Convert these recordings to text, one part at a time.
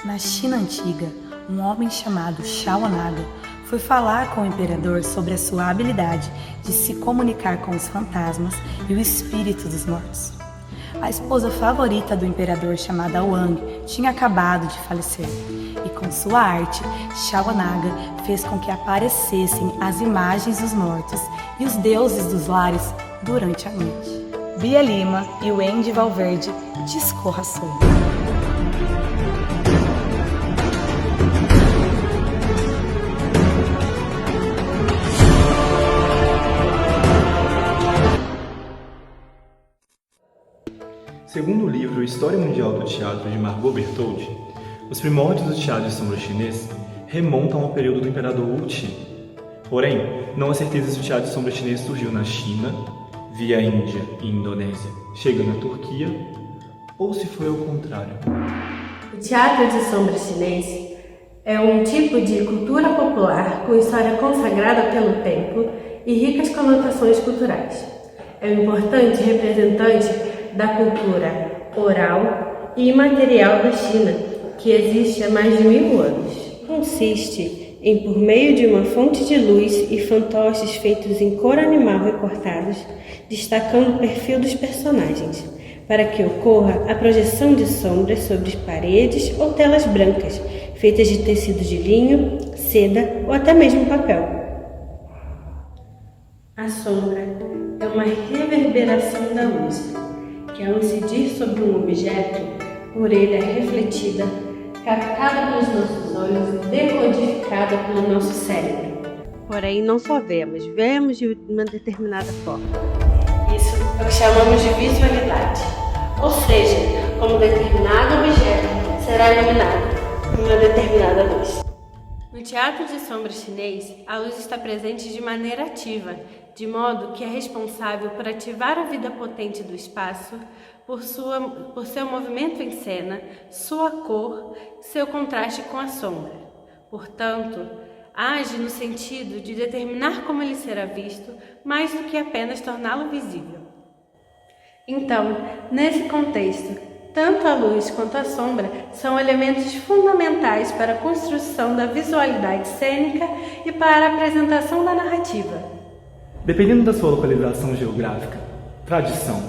Na China antiga, um homem chamado Shao-Naga foi falar com o imperador sobre a sua habilidade de se comunicar com os fantasmas e o espírito dos mortos. A esposa favorita do imperador, chamada Wang, tinha acabado de falecer, e com sua arte, Shao-Naga fez com que aparecessem as imagens dos mortos e os deuses dos lares durante a noite. Bia Lima e Wendy Valverde, Discorra sobre. Segundo o livro História Mundial do Teatro de Margot Bertoldi, os primórdios do teatro de sombra chinês remontam ao período do imperador Wu Qi. Porém, não há certeza se o teatro de sombra chinês surgiu na China, via Índia e Indonésia, chegando à Turquia, ou se foi ao contrário. O teatro de sombra chinês é um tipo de cultura popular com história consagrada pelo tempo e ricas conotações culturais. É um importante representante da cultura oral e imaterial da China, que existe há mais de 1000 anos. Consiste em, por meio de uma fonte de luz e fantoches feitos em cor animal recortados, destacando o perfil dos personagens, para que ocorra a projeção de sombras sobre paredes ou telas brancas, feitas de tecido de linho, seda ou até mesmo papel. A sombra é uma reverberação da luz, que ao incidir sobre um objeto, por ele é refletida, captada pelos nossos olhos e decodificada pelo nosso cérebro. Porém, não só vemos de uma determinada forma. Isso é o que chamamos de visualidade, ou seja, como determinado objeto será iluminado por uma determinada luz. No teatro de sombra chinês, a luz está presente de maneira ativa, de modo que é responsável por ativar a vida potente do espaço, por seu movimento em cena, sua cor, seu contraste com a sombra. Portanto, age no sentido de determinar como ele será visto, mais do que apenas torná-lo visível. Então, nesse contexto, tanto a luz quanto a sombra são elementos fundamentais para a construção da visualidade cênica e para a apresentação da narrativa. Dependendo da sua localização geográfica, tradição,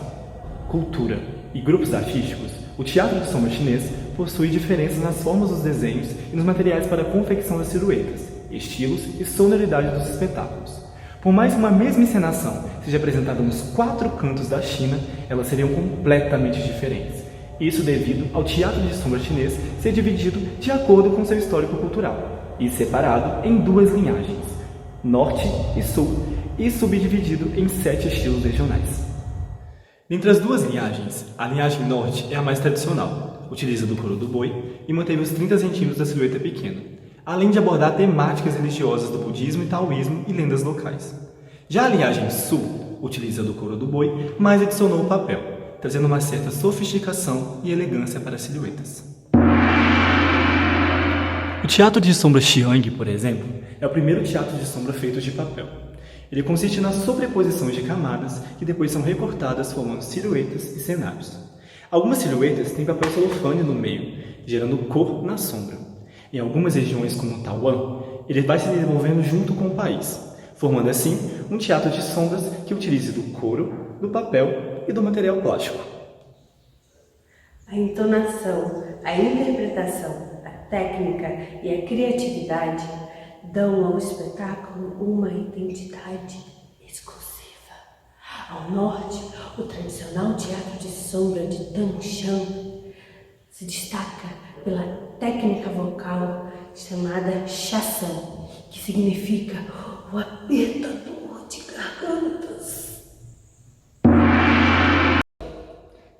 cultura e grupos artísticos, o teatro de sombra chinês possui diferenças nas formas dos desenhos e nos materiais para a confecção das silhuetas, estilos e sonoridade dos espetáculos. Por mais que uma mesma encenação seja apresentada nos 4 cantos da China, elas seriam completamente diferentes. Isso devido ao teatro de sombra chinês ser dividido de acordo com seu histórico cultural e separado em 2 linhagens, norte e sul, e subdividido em 7 estilos regionais. Entre as 2 linhagens, a linhagem norte é a mais tradicional, utiliza do couro do boi e manteve os 30 centímetros da silhueta pequena, além de abordar temáticas religiosas do budismo e taoísmo e lendas locais. Já a linhagem sul utiliza do couro do boi, mas adicionou o papel, trazendo uma certa sofisticação e elegância para as silhuetas. O teatro de sombra Xiang, por exemplo, é o primeiro teatro de sombra feito de papel. Ele consiste na sobreposição de camadas que depois são recortadas formando silhuetas e cenários. Algumas silhuetas têm papel celofane no meio, gerando cor na sombra. Em algumas regiões como Taiwan, ele vai se desenvolvendo junto com o país, formando assim um teatro de sombras que utilize do couro, do papel e do material plástico. A entonação, a interpretação, a técnica e a criatividade dão ao espetáculo uma identidade exclusiva. Ao norte, o tradicional teatro de sombra de Tangshan se destaca pela técnica vocal chamada Shasan, que significa o apertador de gargantas.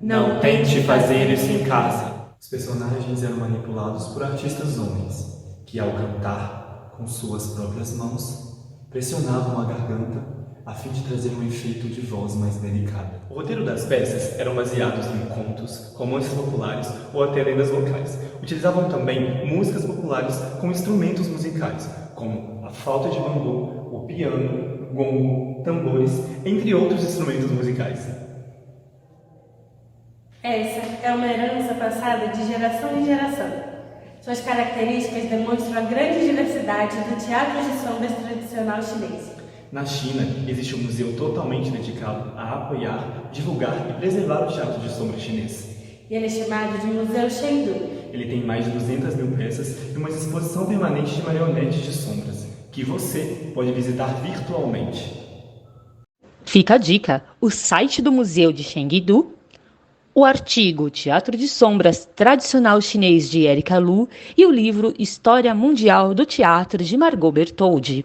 Não tente fazer isso em casa. Os personagens eram manipulados por artistas homens, que ao cantar com suas próprias mãos, pressionavam a garganta a fim de trazer um efeito de voz mais delicada. O roteiro das peças eram baseados em contos, romances populares ou até lendas locais. Utilizavam também músicas populares com instrumentos musicais, como a flauta de bambu, o piano, gongo, tambores, entre outros instrumentos musicais. Essa é uma herança passada de geração em geração. Suas características demonstram a grande diversidade do teatro de sombras tradicional chinês. Na China, existe um museu totalmente dedicado a apoiar, divulgar e preservar o teatro de sombra chinês. E ele é chamado de Museu Chengdu. Ele tem mais de 200 mil peças e uma exposição permanente de marionetes de sombras, que você pode visitar virtualmente. Fica a dica: o site do Museu de Chengdu, o artigo Teatro de Sombras Tradicional Chinês de Erika Lu e o livro História Mundial do Teatro de Margot Bertoldi.